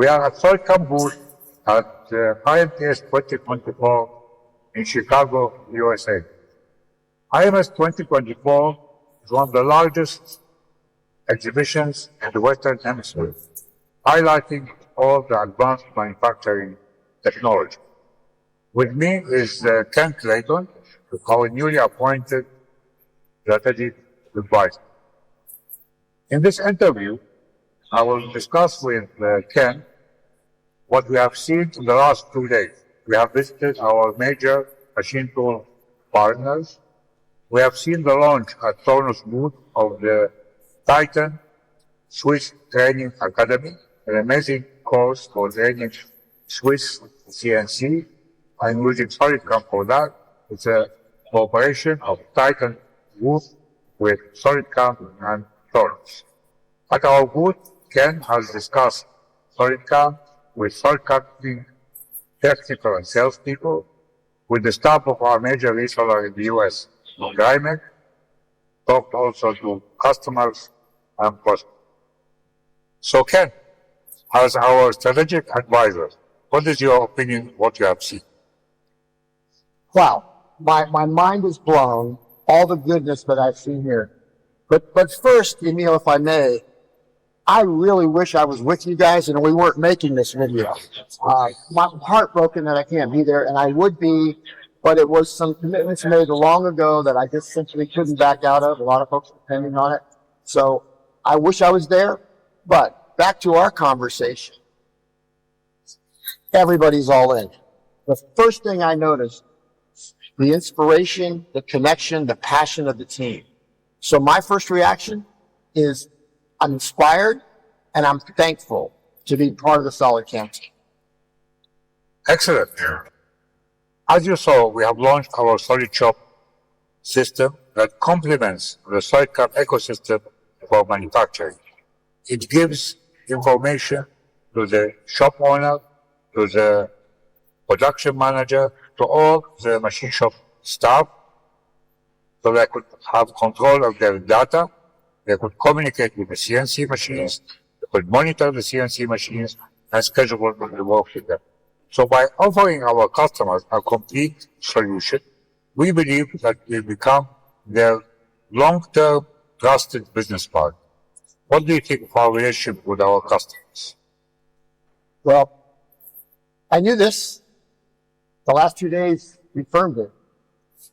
We are at SolidCAM booth at IMTS 2024 in Chicago, USA. IMS 2024 is one of the largest exhibitions in the Western Hemisphere, highlighting all the advanced manufacturing technology. With me is Ken Clayton, our newly appointed strategic advisor. In this interview, I will discuss with Ken what we have seen in the last 2 days. We have visited our major machine tool partners. We have seen the launch at Tornos booth of the Titan Swiss Training Academy, an amazing course for training Swiss CNC. I'm using SolidCAM for that. It's a cooperation of Titan booth with SolidCAM and Tornos. At our booth, Ken has discussed SolidCAM with SolidCAM technical and salespeople, with the staff of our major reseller in the US, Grimek, talked also to customers and prospects. So Ken, as our strategic advisor, what is your opinion, what you have seen? Wow, my mind is blown, all the goodness that I've seen here. But first, Emil, if I may, I really wish I was with you guys and we weren't making this video. I'm heartbroken that I can't be there, and I would be, but it was some commitments made long ago that I just simply couldn't back out of. A lot of folks depending on it. So I wish I was there, but back to our conversation. Everybody's all in. The first thing I noticed, the inspiration, the connection, the passion of the team. So my first reaction is I'm inspired and I'm thankful to be part of the SolidCAM team. Excellent. As you saw, we have launched our SolidShop system that complements the SolidCAM ecosystem for manufacturing. It gives information to the shop owner, to the production manager, to all the machine shop staff, so they could have control of their data. They could communicate with the CNC machines, they could monitor the CNC machines, and schedule the work with them. So by offering our customers a complete solution, we believe that we become their long-term trusted business partner. What do you think of our relationship with our customers? Well, I knew this. The last 2 days confirmed it.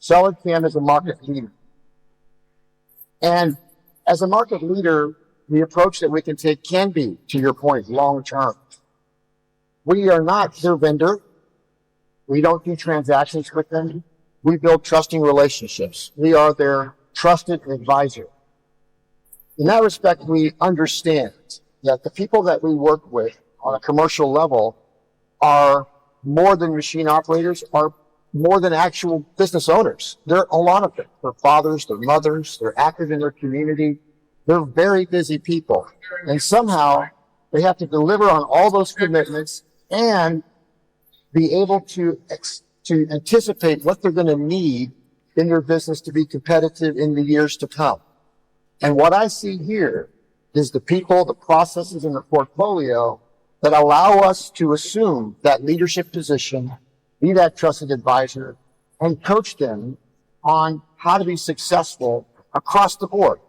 SolidCAM is a market leader. And as a market leader, the approach that we can take can be, to your point, long-term. We are not their vendor. We don't do transactions with them. We build trusting relationships. We are their trusted advisor. In that respect, we understand that the people that we work with on a commercial level are more than machine operators, are more than actual business owners. There are a lot of them. They're fathers, they're mothers, they're active in their community. They're very busy people. And somehow they have to deliver on all those commitments and be able to anticipate what they're going to need in their business to be competitive in the years to come. And what I see here is the people, the processes, and the portfolio that allow us to assume that leadership position, be that trusted advisor, and coach them on how to be successful across the board,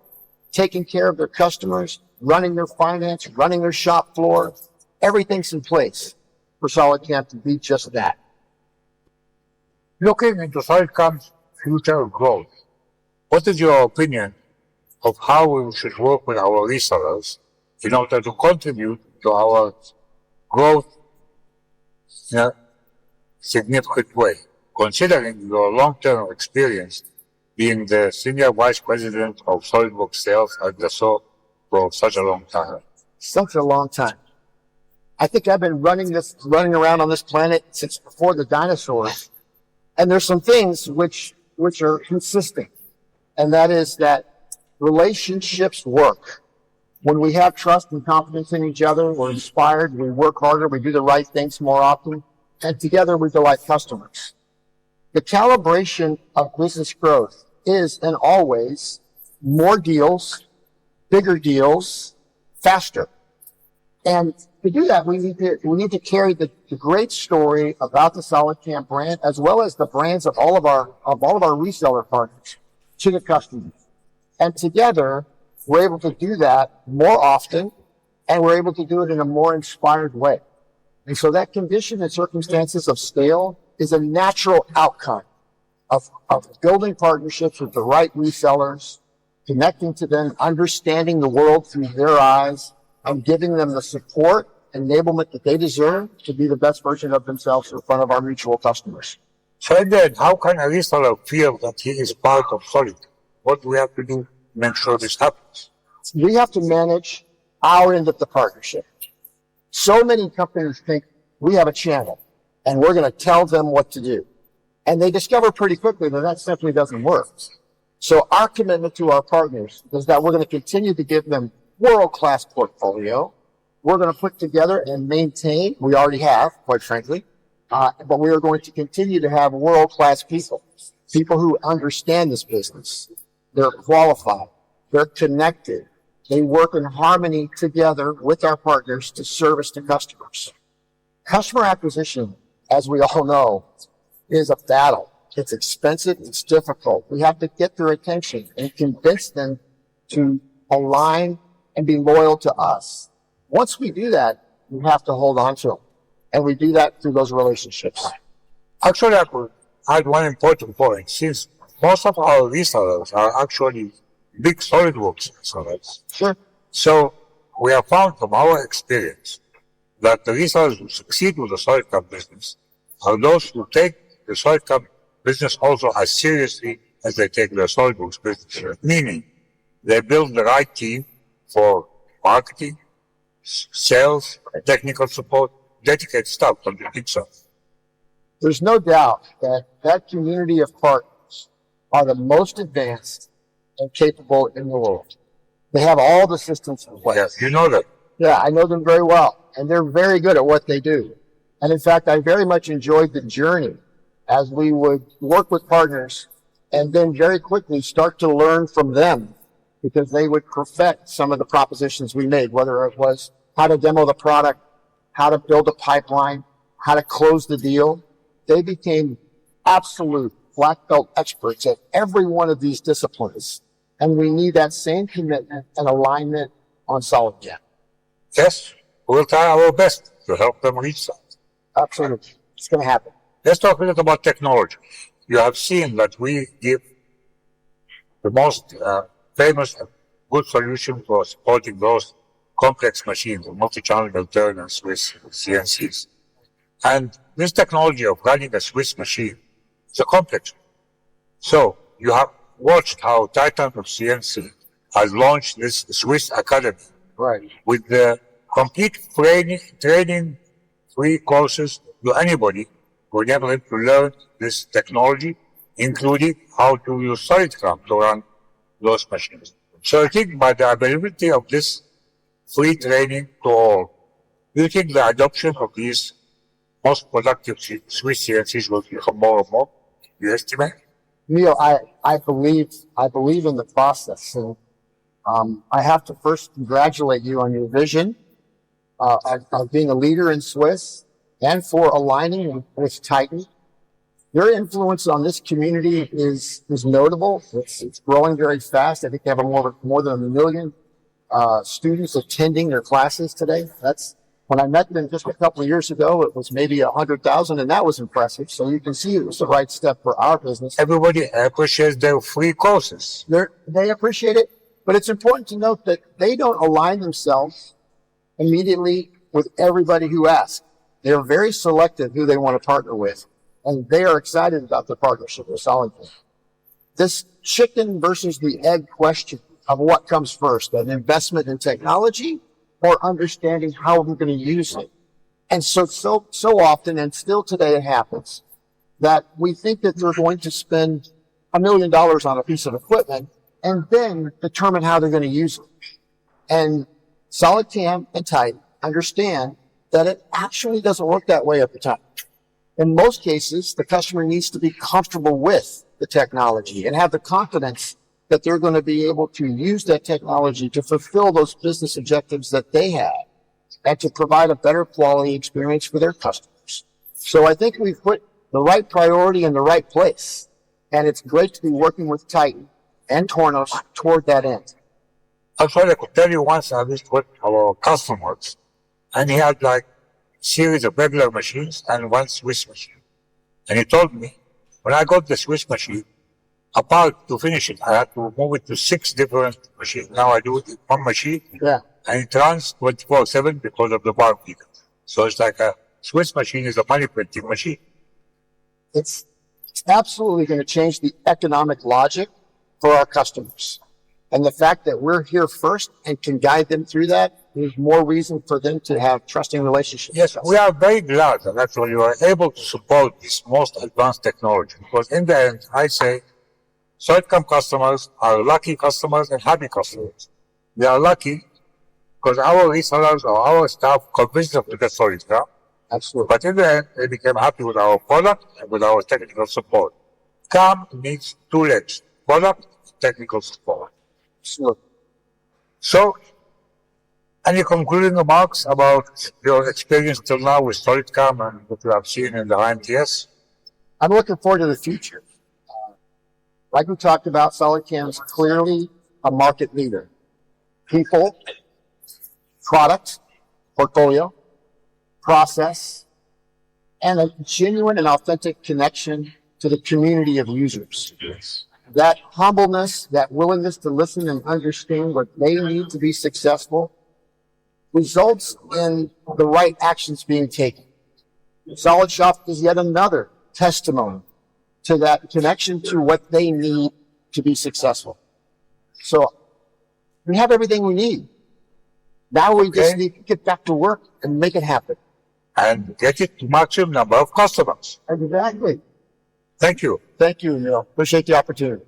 taking care of their customers, running their finance, running their shop floor. Everything's in place for SolidCAM to be just that. Looking into SolidCAM's future growth, what is your opinion of how we should work with our resellers in order to contribute to our growth in a significant way, considering your long-term experience being the Senior Vice President of SolidWorks Sales at Dassault for such a long time? Such a long time. I think I've been running around on this planet since before the dinosaurs. And there's some things which are consistent. And that is that relationships work. When we have trust and confidence in each other, we're inspired, we work harder, we do the right things more often, and together we delight customers. The calibration of business growth is and always more deals, bigger deals, faster. And To do that, we need to carry the great story about the SolidCAM brand, as well as the brands of all of our reseller partners to the customers. And together, we're able to do that more often, and we're able to do it in a more inspired way. And so that condition and circumstances of scale is a natural outcome of building partnerships with the right resellers, connecting to them, understanding the world through their eyes, and giving them the support, enablement that they deserve to be the best version of themselves in front of our mutual customers. So then, how can a reseller feel that he is part of Solid? What do we have to do to make sure this happens? We have to manage our end of the partnership. So many companies think we have a channel and we're going to tell them what to do. And they discover pretty quickly that that simply doesn't work. So our commitment to our partners is that we're going to continue to give them world-class portfolio. We're going to put together and maintain, we already have, quite frankly, but we are going to continue to have world-class people who understand this business. They're qualified. They're connected. They work in harmony together with our partners to service the customers. Customer acquisition, as we all know, is a battle. It's expensive. It's difficult. We have to get their attention and convince them to align and be loyal to us. Once we do that, we have to hold on to them. And we do that through those relationships. Actually, I could add one important point. Since most of our resellers are actually big SolidWorks resellers. Sure. So we have found from our experience that the resellers who succeed with the SolidCAM business are those who take the SolidCAM business also as seriously as they take their SolidWorks business. Meaning, they build the right team for marketing, sales, technical support, dedicated staff on the itself. There's no doubt that that community of partners are the most advanced and capable in the world. They have all the systems in place. Yes, you know that. Yeah, I know them very well, and they're very good at what they do. And in fact, I very much enjoyed the journey as we would work with partners and then very quickly start to learn from them, because they would perfect some of the propositions we made, whether it was how to demo the product, how to build a pipeline, how to close the deal. They became absolute black belt experts at every one of these disciplines. And we need that same commitment and alignment on SolidCAM. Yes, we'll try our best to help them reach that. Absolutely. It's going to happen. Let's talk a little about technology. You have seen that we give the most famous and good solution for supporting those complex machines, multi-channel alternators with CNCs. And this technology of running a Swiss machine is a complex one. So you have watched how Titan of CNC has launched this Swiss Academy. Right. With the complete training free courses to anybody who enable him to learn this technology, including how to use SolidCAM to run those machines. So I think by the availability of this free training to all, do you think the adoption of these most productive Swiss CNCs will become more and more? You estimate? Neil, I believe in the process. And I have to first congratulate you on your vision of being a leader in Swiss and for aligning with Titan. Your influence on this community is notable. It's growing very fast. I think they have more than 1 million students attending their classes today. That's when I met them just a couple of years ago, it was maybe 100,000, and that was impressive. So you can see it was the right step for our business. Everybody appreciates their free courses. They appreciate it, but it's important to note that they don't align themselves immediately with everybody who asks. They're very selective who they want to partner with, and they are excited about the partnership with SolidCAM. This chicken versus the egg question of what comes first, an investment in technology or understanding how we're going to use it. And so often, and still today it happens, that we think that they're going to spend $1 million on a piece of equipment and then determine how they're going to use it. And SolidCAM and Titan understand that it actually doesn't work that way at the time. In most cases, the customer needs to be comfortable with the technology and have the confidence that they're going to be able to use that technology to fulfill those business objectives that they have. and to provide a better quality experience for their customers. So I think we've put the right priority in the right place. And it's great to be working with Titan and Tornos toward that end. Actually, I could tell you once I was with our customers, and he had like a series of regular machines and one Swiss machine. And he told me, when I got the Swiss machine, apart to finish it, I had to move it to 6 different machines. Now I do it in one machine, Yeah. and it runs 24/7 because of the bar feeder. So it's like a Swiss machine is a money printing machine. It's absolutely going to change the economic logic for our customers. And the fact that we're here first and can guide them through that, there's more reason for them to have trusting relationships. Yes, we are very glad that actually you are able to support this most advanced technology, because in the end, I say, SolidCAM customers are lucky customers and happy customers. They are lucky because our resellers or our staff convinced them to get SolidCAM. Absolutely. But in the end, they became happy with our product and with our technical support. CAM needs 2 legs, product, technical support. Absolutely. So, any concluding remarks about your experience till now with SolidCAM and what you have seen in the IMTS? I'm looking forward to the future. Like we talked about, SolidCAM is clearly a market leader. People, product, portfolio, process, and a genuine and authentic connection to the community of users. Yes. That humbleness, that willingness to listen and understand what they need to be successful results in the right actions being taken. Solid Shop is yet another testimony to that connection to what they need to be successful. So we have everything we need. Now we just need to get back to work and make it happen. And get it to maximum number of customers. Exactly. Thank you. Thank you, Neil. Appreciate the opportunity.